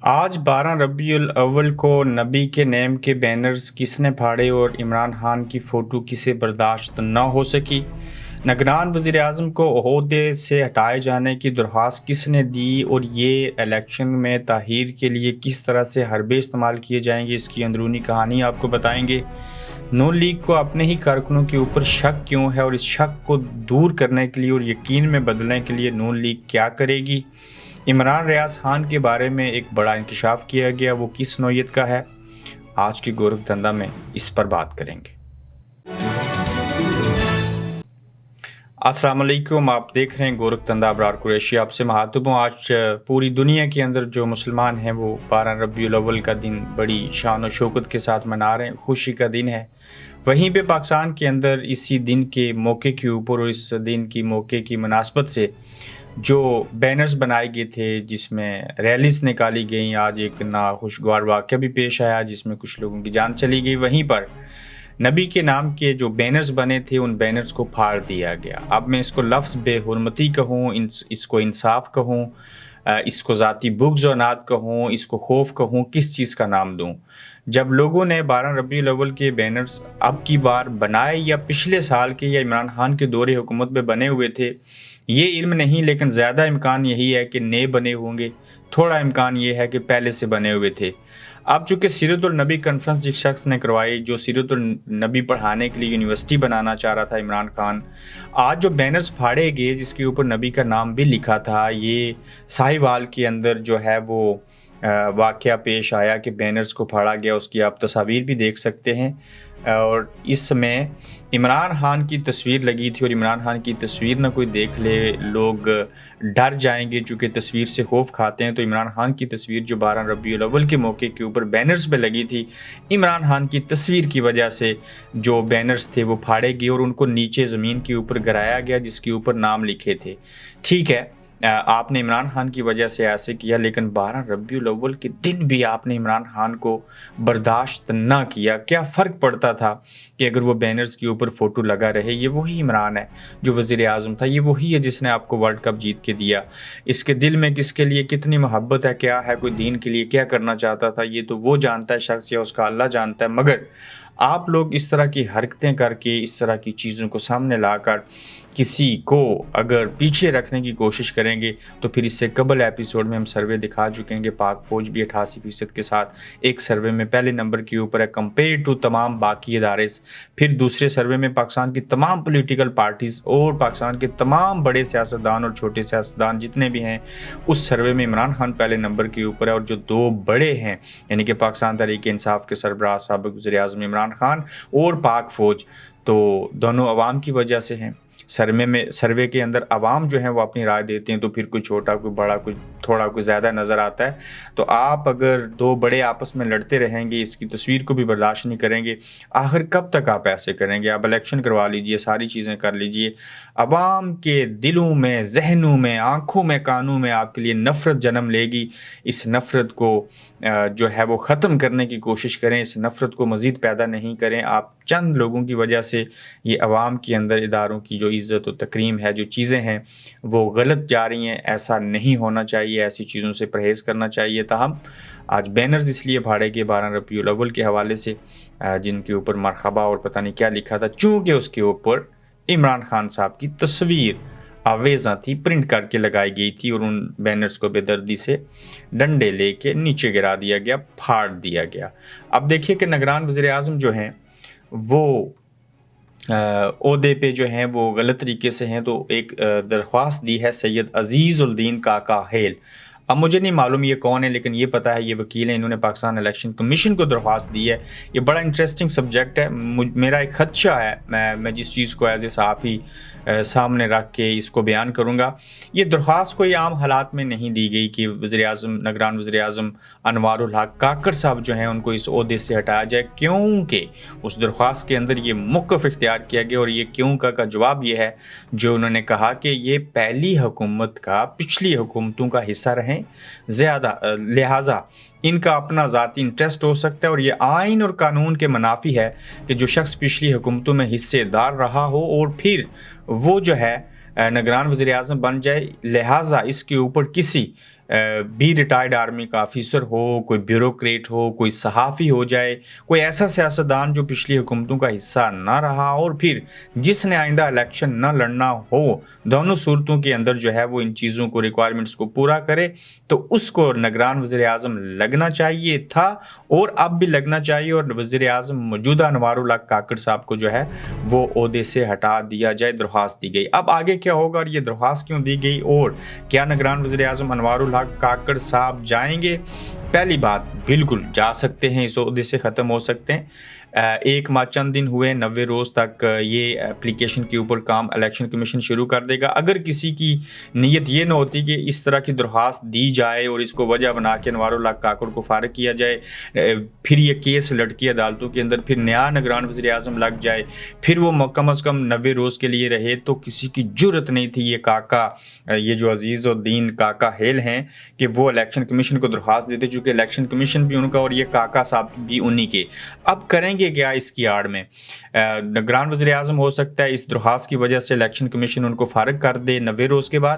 आज 12 रबी अव्वल को नबी के नेम के बैनर्स किसने फाड़े और इमरान खान की फ़ोटो किसे बर्दाश्त न हो सकी। निगरान वज़ीर आज़म को ओहदे से हटाए जाने की दरख्वास्त किसने दी और ये इलेक्शन में ताहीर के लिए किस तरह से हरबे इस्तेमाल किए जाएंगे, इसकी अंदरूनी कहानी आपको बताएंगे। नून लीग को अपने ही कारकुनों के ऊपर शक क्यों है और इस शक को दूर करने के लिए और यकीन में बदलने के लिए नून लीग क्या करेगी। इमरान रियाज खान के बारे में एक बड़ा इंकशाफ किया गया, वो किस नौयत का है, आज की गोरखधंधा में इस पर बात करेंगे। अस्सलाम वालेकुम, आप देख रहे हैं गोरखधंधा। अबरार कुरैशी आपसे मुखातिब हूँ। आज पूरी दुनिया के अंदर जो मुसलमान हैं वो 12 रबीउल अव्वल का दिन बड़ी शान और शौकत के साथ मना रहे हैं, खुशी का दिन है। वहीं पे पाकिस्तान के अंदर इसी दिन के मौके के ऊपर और इस दिन की मौके की मुनासबत से जो बैनर्स बनाए गए थे, जिसमें रैलीज निकाली गई, आज एक नाखुशगवार वाक़या भी पेश आया जिसमें कुछ लोगों की जान चली गई। वहीं पर नबी के नाम के जो बैनर्स बने थे उन बैनर्स को फाड़ दिया गया। अब मैं इसको लफ्ज़ बेहुरमती कहूँ, इसको इंसाफ कहूँ, इसको ज़ाती बुग़्ज़ और नाद कहूँ, इसको खौफ कहूँ, किस चीज़ का नाम दूँ। जब लोगों ने 12 रबीउल अव्वल के बैनर्स अब की बार बनाए या पिछले साल के या इमरान खान के दौरे हुकूमत में बने हुए थे, ये इल्म नहीं, लेकिन ज़्यादा इम्कान यही है कि नए बने होंगे, थोड़ा इम्कान ये है कि पहले से बने हुए थे। अब चूँकि सीरतुल नबी कॉन्फ्रेंस जिस शख्स ने करवाई, जो सीरतुल नबी पढ़ाने के लिए यूनिवर्सिटी बनाना चाह रहा था इमरान खान, आज जो बैनर्स फाड़े गए जिसके ऊपर नबी का नाम भी लिखा था, ये साहिवाल के अंदर जो है वो वाक़या पेश आया कि बैनर्स को फाड़ा गया। उसकी आप तस्वीर भी देख सकते हैं और इसमें इमरान खान की तस्वीर लगी थी और इमरान खान की तस्वीर ना कोई देख ले, लोग डर जाएंगे, चूँकि तस्वीर से खौफ खाते हैं। तो इमरान खान की तस्वीर जो 12 रबीउल अव्वल के मौके के ऊपर बैनर्स पे लगी थी, इमरान खान की तस्वीर की वजह से जो बैनर्स थे वो फाड़े गए और उनको नीचे ज़मीन के ऊपर गिराया गया जिसके ऊपर नाम लिखे थे। ठीक है, आपने इमरान खान की वजह से ऐसे किया, लेकिन 12 रबीउल अव्वल के दिन भी आपने इमरान खान को बर्दाश्त ना किया। क्या फ़र्क पड़ता था कि अगर वो बैनर्स के ऊपर फ़ोटो लगा रहे। ये वही इमरान है जो वज़ीर आज़म था, ये वही है जिसने आपको वर्ल्ड कप जीत के दिया। इसके दिल में किसके लिए कितनी मोहब्बत है, क्या है, कोई दीन के लिए क्या करना चाहता था, ये तो वो जानता है शख्स, या उसका अल्लाह जानता है। मगर आप लोग इस तरह की हरकतें करके, इस तरह की चीज़ों को सामने लाकर किसी को अगर पीछे रखने की कोशिश करेंगे तो फिर इससे कबल एपिसोड में हम सर्वे दिखा चुके हैं कि पाक फ़ौज भी 88% के साथ एक सर्वे में पहले नंबर के ऊपर है कंपेयर टू तमाम बाकी इदारे। फिर दूसरे सर्वे में पाकिस्तान की तमाम पॉलिटिकल पार्टीज़ और पाकिस्तान के तमाम बड़े सियासतदान और छोटे सियासतदान जितने भी हैं, उस सर्वे में इमरान खान पहले नंबर के ऊपर है। और जो दो बड़े हैं यानी कि पाकिस्तान तहरीक इंसाफ के सरबराह साबिक़ वज़ीर आज़म इमरान खान और पाक फ़ौज, तो दोनों अवाम की वजह से हैं। सर्वे के अंदर अवाम जो है वो अपनी राय देते हैं, तो फिर कोई छोटा कोई बड़ा कोई थोड़ा कोई ज़्यादा नज़र आता है। तो आप अगर दो बड़े आपस में लड़ते रहेंगे, इसकी तस्वीर को भी बर्दाश्त नहीं करेंगे, आखिर कब तक आप ऐसे करेंगे। आप इलेक्शन करवा लीजिए, सारी चीज़ें कर लीजिए, अवाम के दिलों में, जहनों में, आँखों में, कानों में आपके लिए नफ़रत जन्म लेगी। इस नफ़रत को जो है वो ख़त्म करने की कोशिश करें, इस नफ़रत को मज़ीद पैदा नहीं करें। आप चंद लोगों की वजह से ये अवाम के अंदर इदारों की जो इज़्ज़त और तकरीम है, जो चीज़ें हैं वो गलत जा रही हैं। ऐसा नहीं होना चाहिए, ऐसी चीज़ों से परहेज़ करना चाहिए। ताहम आज बैनर्स इसलिए फाड़े गए 12 रबीउल अव्वल के हवाले से, जिनके ऊपर मरहबा और पता नहीं क्या लिखा था, चूँकि उसके ऊपर इमरान खान साहब की तस्वीर आवेज़ा थी, प्रिंट करके लगाई गई थी और उन बैनर्स को बेदर्दी से डंडे लेके नीचे गिरा दिया गया, फाड़ दिया गया। अब देखिए कि निगरान वज़ीर आज़म जो हैं वो ओहदे पे जो हैं वो गलत तरीके से हैं, तो एक दरख्वास्त दी है सैयद अजीज़ उल दीन काका हेल। अब मुझे नहीं मालूम ये कौन है, लेकिन ये पता है ये वकील हैं, इन्होंने पाकिस्तान इलेक्शन कमीशन को दरख्वास्त दी है। ये बड़ा इंटरेस्टिंग सब्जेक्ट है। मेरा एक खदशा है, मैं जिस चीज़ को एज ए सहाफ़ी सामने रख के इसको बयान करूँगा। ये दरख्वास्त कोई आम हालात में नहीं दी गई कि वज़ीर आज़म, निगरान वज़ीर आज़म अनवारुल हक काकड़ साहब जो हैं उनको इस ओहदे से हटाया जाए, क्योंकि उस दरख्वास्त के अंदर ये मौक़िफ़ इख्तियार किया गया। और ये क्यों का जवाब ये है जो उन्होंने कहा कि ये पहली हुकूमत का पिछली हुकूमतों का हिस्सा रहें ज़्यादा, लिहाजा इनका अपना ज़ाती इंटरेस्ट हो सकता है और ये आइन और कानून के मुनाफी है कि जो शख्स पिछली हुकूमतों में हिस्सेदार रहा हो और फिर वो जो है निगरान वज़ीर आज़म बन जाए। लिहाजा इसके ऊपर किसी بھی ریٹائرڈ آرمی کا آفیسر ہو, کوئی بیوروکریٹ ہو, کوئی صحافی ہو جائے, کوئی ایسا سیاستدان جو پچھلی حکومتوں کا حصہ نہ رہا اور پھر جس نے آئندہ الیکشن نہ لڑنا ہو, دونوں صورتوں کے اندر جو ہے وہ ان چیزوں کو, ریکوائرمنٹس کو پورا کرے, تو اس کو نگران وزیر اعظم لگنا چاہیے تھا اور اب بھی لگنا چاہیے. اور وزیر اعظم موجودہ انوار اللہ کاکڑ صاحب کو جو ہے وہ عہدے سے ہٹا دیا جائے, درخواست دی گئی. اب آگے کیا ہوگا اور یہ درخواست کیوں دی گئی, اور کیا نگران وزیر اعظم انوار الحق کاکڑ صاحب جائیں گے؟ پہلی بات, بالکل جا سکتے ہیں, اس عہدے سے ختم ہو سکتے ہیں. 1 ماہ چند دن ہوئے, 90 روز تک یہ اپلیکیشن کے اوپر کام الیکشن کمیشن شروع کر دے گا. اگر کسی کی نیت یہ نہ ہوتی کہ اس طرح کی درخواست دی جائے اور اس کو وجہ بنا کے انوار اللہ کاکڑ کو فارغ کیا جائے, پھر یہ کیس لٹکی عدالتوں کے اندر, پھر نیا نگران وزیر اعظم لگ جائے, پھر وہ کم از کم 90 روز کے لیے رہے, تو کسی کی جرت نہیں تھی یہ کاکا, یہ جو عزیز الدین کاکا ہیل ہیں, کہ وہ الیکشن کمیشن کو درخواست دیتے, چونکہ الیکشن کمیشن بھی ان کا اور یہ کاکا صاحب بھی انہی کے. اب کریں گے کیا اس کی آڑ میں؟ نگران وزیر اعظم ہو سکتا ہے اس درخواست کی وجہ سے الیکشن کمیشن ان کو فارغ کر دے 90 روز کے بعد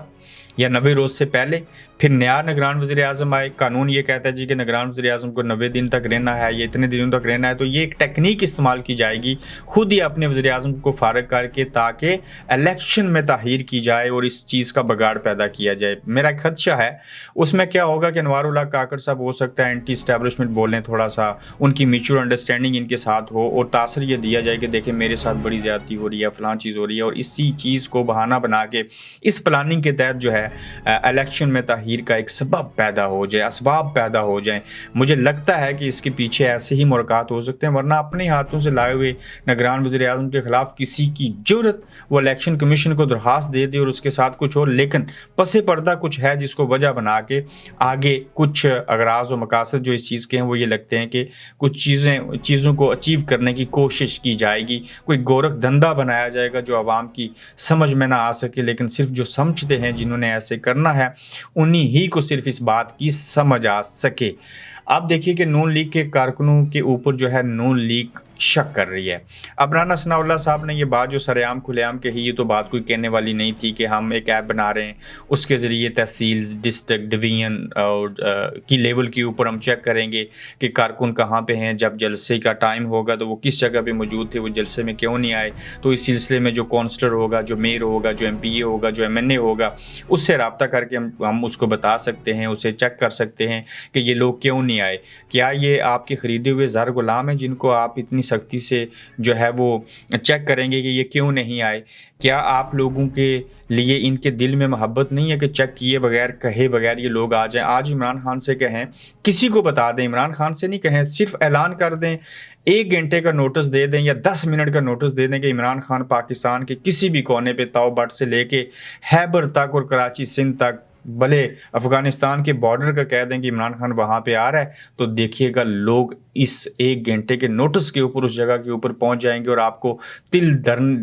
یا 90 روز سے پہلے, پھر نیا نگران وزیر اعظم آئے. قانون یہ کہتا ہے جی کہ نگران وزیر اعظم کو 90 دن تک رہنا ہے یا اتنے دنوں تک رہنا ہے, تو یہ ایک ٹیکنیک استعمال کی جائے گی خود ہی اپنے وزیر اعظم کو فارغ کر کے, تاکہ الیکشن میں تاخیر کی جائے اور اس چیز کا بگاڑ پیدا کیا جائے. میرا ایک خدشہ ہے اس میں کیا ہوگا کہ انوار اللہ کاکڑ صاحب ہو سکتا ہے اینٹی اسٹیبلشمنٹ بولیں, تھوڑا سا ان کی میچور انڈرسٹینڈنگ ان کے ساتھ ہو اور تاثر یہ دیا جائے کہ دیکھیں میرے ساتھ بڑی زیادتی ہو رہی ہے, فلاں چیز ہو رہی ہے, اور اسی چیز کو بہانہ بنا کے اس پلاننگ کے تحت جو ہے الیکشن میں تاخیر کا ایک سبب پیدا ہو جائے, اسباب پیدا ہو جائیں. مجھے لگتا ہے کہ اس کے پیچھے ایسے ہی مرکات ہو سکتے ہیں, ورنہ اپنے ہاتھوں سے لائے ہوئے نگران وزیر اعظم کے خلاف کسی کی جرت وہ الیکشن کمیشن کو درخواست دے دے اور اس کے ساتھ کچھ اور, لیکن پس پردہ کچھ ہے جس کو وجہ بنا کے آگے کچھ اغراض و مقاصد جو اس چیز کے ہیں وہ یہ لگتے ہیں کہ کچھ چیزوں کو اچیو کرنے کی کوشش کی جائے گی, کوئی گورکھ دھندا بنایا جائے گا جو عوام کی سمجھ میں نہ آ سکے, لیکن صرف جو سمجھتے ہیں جنہوں نے ایسے کرنا ہے انہی ہی کو صرف اس بات کی سمجھ آ سکے. آپ دیکھیے کہ نون لیگ کے کارکنوں کے اوپر جو ہے نون لیگ شک کر رہی ہے. اب رانا ثناء اللہ صاحب نے یہ بات جو سر عام کھلے عام کہی, یہ تو بات کوئی کہنے والی نہیں تھی کہ ہم ایک ایپ بنا رہے ہیں, اس کے ذریعے تحصیل, ڈسٹرکٹ, ڈویژن اور کی لیول کے اوپر ہم چیک کریں گے کہ کارکن کہاں پہ ہیں, جب جلسے کا ٹائم ہوگا تو وہ کس جگہ پہ موجود تھے, وہ جلسے میں کیوں نہیں آئے. تو اس سلسلے میں جو کونسلر ہوگا, جو میئر ہوگا, جو ایم پی اے ہوگا, جو ایم این اے ہوگا, اس سے رابطہ کر کے ہم اس کو بتا سکتے ہیں, اسے چیک کر سکتے ہیں کہ یہ لوگ کیوں نہیں آئے. کیا یہ آپ کے خریدے ہوئے زر غلام ہیں جن کو آپ اتنی سختی سے جو ہے وہ چیک کریں گے کہ یہ کیوں نہیں آئے؟ کیا آپ لوگوں کے لیے ان کے دل میں محبت نہیں ہے کہ چیک کیے بغیر, کہے بغیر یہ لوگ آ جائیں؟ آج عمران خان سے کہیں, کسی کو بتا دیں, عمران خان سے نہیں کہیں, صرف اعلان کر دیں, 1 گھنٹے کا نوٹس دے دیں یا 10 منٹ کا نوٹس دے دیں کہ عمران خان پاکستان کے کسی بھی کونے پہ, تاؤ بٹ سے لے کے خیبر تک اور کراچی سندھ تک, بھلے افغانستان کے بارڈر کا کہہ دیں کہ عمران خان وہاں پہ آ رہا ہے, تو دیکھیے گا لوگ اس 1 گھنٹے کے نوٹس کے اوپر اس جگہ کے اوپر پہنچ جائیں گے اور آپ کو تل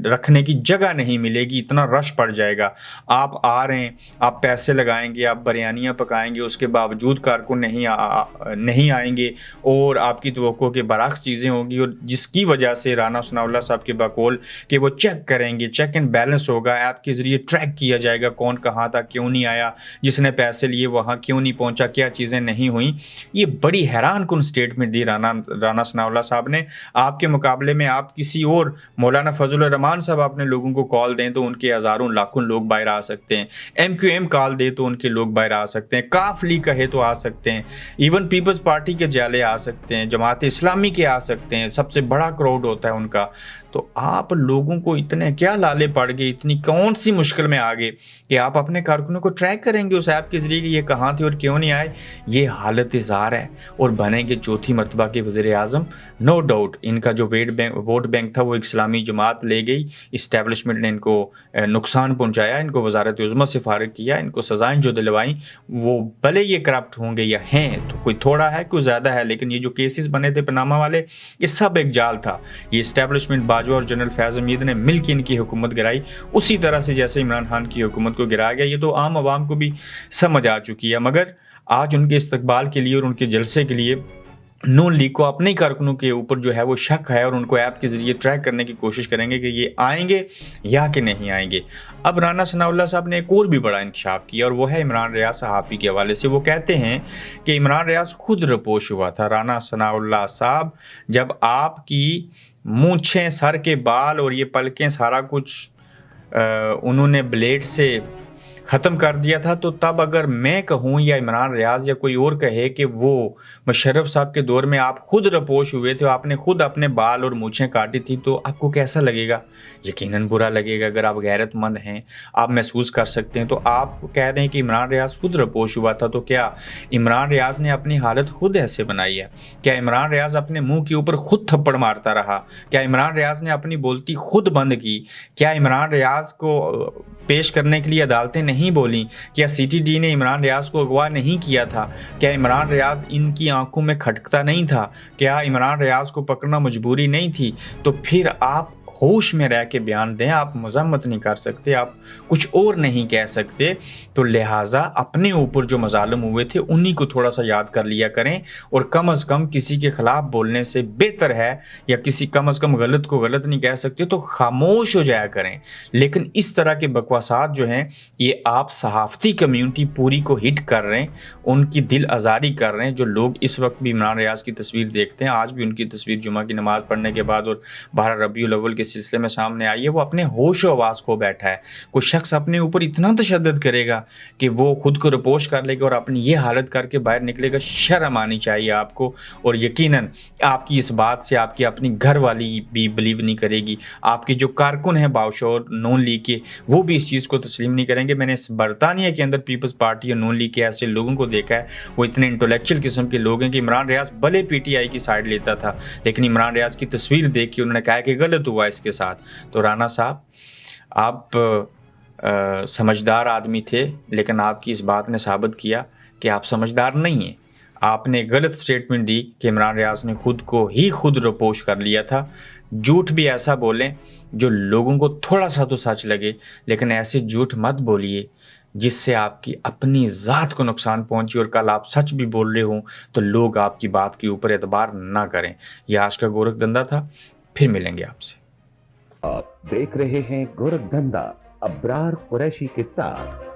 رکھنے کی جگہ نہیں ملے گی, اتنا رش پڑ جائے گا. آپ آ رہے ہیں, آپ پیسے لگائیں گے, آپ بریانیاں پکائیں گے, اس کے باوجود کارکن نہیں آئیں گے اور آپ کی توقع کے برعکس چیزیں ہوں گی, اور جس کی وجہ سے رانا ثناء اللہ صاحب کے بقول کہ وہ چیک کریں گے, چیک اینڈ بیلنس ہوگا, ایپ کے ذریعے ٹریک کیا جائے گا کون کہاں تھا, کیوں نہیں آیا, جس نے پیسے لیے وہاں کیوں نہیں پہنچا, کیا چیزیں نہیں ہوئیں. یہ بڑی حیران کن سٹیٹمنٹ دی رانا ثناء اللہ صاحب نے. آپ کے مقابلے میں آپ کسی اور, مولانا فضل الرحمان صاحب اپنے لوگوں کو کال دیں تو ان کے ہزاروں لاکھوں لوگ باہر آ سکتے ہیں, ایم کیو ایم کال دے تو ان کے لوگ باہر آ سکتے ہیں, کاف لیگ کہے تو آ سکتے ہیں, ایون پیپلز پارٹی کے جالے آ سکتے ہیں, جماعت اسلامی کے آ سکتے ہیں, سب سے بڑا کراؤڈ ہوتا ہے ان کا. تو آپ لوگوں کو اتنے کیا لالے پڑ گئے, اتنی کون سی مشکل میں آگے کہ آپ اپنے کارکنوں کو ٹریک کریں گے اس ایپ کے ذریعے کہ یہ کہاں تھے اور کیوں نہیں آئے؟ یہ حالت زار ہے اور بنیں گے چوتھی مرتبہ کے وزیر اعظم. نو ڈاؤٹ ان کا جو ووٹ بینک تھا وہ ایک اسلامی جماعت لے گئی, اسٹیبلشمنٹ نے ان کو نقصان پہنچایا, ان کو وزارت عظمیٰ سے فارغ کیا, ان کو سزائیں جو دلوائیں, وہ بھلے یہ کرپٹ ہوں گے یا ہیں, تو کوئی تھوڑا ہے کوئی زیادہ ہے, لیکن یہ جو کیسز بنے تھے پاناما والے, یہ سب ایک جال تھا. یہ اسٹیبلشمنٹ باجوہ اور جنرل فیض حمید نے مل کے ان کی حکومت گرائی, اسی طرح سے جیسے عمران خان کی حکومت کو گرایا گیا. یہ تو عام عوام کو بھی سمجھ آ چکی ہے, مگر آج ان کے استقبال کے لیے اور ان کے جلسے کے لیے नून लीग को अपने ही कारकुनों के ऊपर जो है वो शक है और उनको ऐप के ज़रिए ट्रैक करने की कोशिश करेंगे कि ये आएंगे या कि नहीं आएंगे। अब राना सनाउल्लाह साहब ने एक और भी बड़ा इंकशाफ किया और वो है इमरान रियाज सहाफ़ी के हवाले से। वो कहते हैं कि इमरान रियाज खुद रपोश हुआ था। राना सनाउल्लाह साहब, जब आपकी मूंछें, सर के बाल और ये पलकें सारा कुछ उन्होंने ब्लेड से ख़त्म कर दिया था, तो तब अगर मैं कहूँ या इमरान रियाज या कोई और कहे कि वो मुशर्रफ साहब के दौर में आप खुद रपोश हुए थे, आपने खुद अपने बाल और मूछें काटी थी, तो आपको कैसा लगेगा? यकीनन बुरा लगेगा। अगर आप गैरतमंद हैं, आप महसूस कर सकते हैं। तो आप कह रहे हैं कि इमरान रियाज खुद रपोश हुआ था, तो क्या इमरान रियाज ने अपनी हालत खुद ऐसे बनाई है? क्या इमरान रियाज अपने मुंह के ऊपर खुद थप्पड़ मारता रहा? क्या इमरान रियाज ने अपनी बोलती खुद बंद की? क्या इमरान रियाज को पेश करने के लिए अदालतें नहीं बोली? क्या सीटीडी ने इमरान रियाज को अगवा नहीं किया था? क्या इमरान रियाज इनकी आंखों में खटकता नहीं था? क्या इमरान रियाज को पकड़ना मजबूरी नहीं थी? तो फिर आप होश में रह के बयान दें। आप मजम्मत नहीं कर सकते, आप कुछ और नहीं कह सकते। तो लिहाजा अपने ऊपर जो मजालम हुए थे उन्हीं को थोड़ा सा याद कर लिया करें, और कम अज़ कम किसी के ख़िलाफ़ बोलने से बेहतर है, या किसी कम अज़ कम गलत को गलत नहीं कह सकते तो खामोश हो जाया करें। लेकिन इस तरह के बकवासात जो हैं, ये आप सहाफ़ती कम्यूनिटी पूरी को हिट कर रहे हैं, उनकी दिल आज़ारी कर रहे हैं। जो लोग इस वक्त भी इमरान रियाज की तस्वीर देखते हैं, आज भी उनकी तस्वीर जुमा की नमाज़ पढ़ने के बाद और 12 रबीउल अव्वल के सिलसिले में सामने आई है, वो अपने होश आवाज़ खो बैठा है। कोई शख्स अपने ऊपर इतना तशद्दुद करेगा कि वो खुद को रिपोर्ट कर लेगा और अपनी ये हालत करके बाहर निकलेगा। शर्म आनी चाहिए आपको। और यकीनन आपकी इस बात से आपकी अपनी घर वाली भी बिलीव नहीं करेगी, आपके जो कारकुन हैं बाशऊर नून लीग के, वो भी इस चीज़ को तस्लीम नहीं करेंगे। मैंने इस बरतानिया के अंदर पीपल्स पार्टी और नून लीग के ऐसे लोगों को देखा है, वो इतने इंटेलेक्चुअल किस्म के लोग हैं कि इमरान रियाज भले पीटीआई की साइड लेता था, लेकिन इमरान रियाज की तस्वीर देख के उन्होंने कहा कि गलत हुआ इसके साथ। तो राना साहब, आप समझदार आदमी थे, लेकिन आपकी इस बात ने साबित किया कि आप समझदार नहीं हैं। आपने गलत स्टेटमेंट दी कि इमरान रियाज ने खुद को ही खुद रपोश कर लिया था। झूठ भी ऐसा बोलें जो लोगों को थोड़ा सा तो सच लगे, लेकिन ऐसे झूठ मत बोलिए जिससे आपकी अपनी ज़ात को नुकसान पहुंचे, और कल आप सच भी बोल रहे हों तो लोग आपकी बात के ऊपर एतबार ना करें। यह आज का गोरख धंधा था, फिर मिलेंगे आपसे। आप देख रहे हैं गोरख धंधा अब्रार कुरैशी के साथ।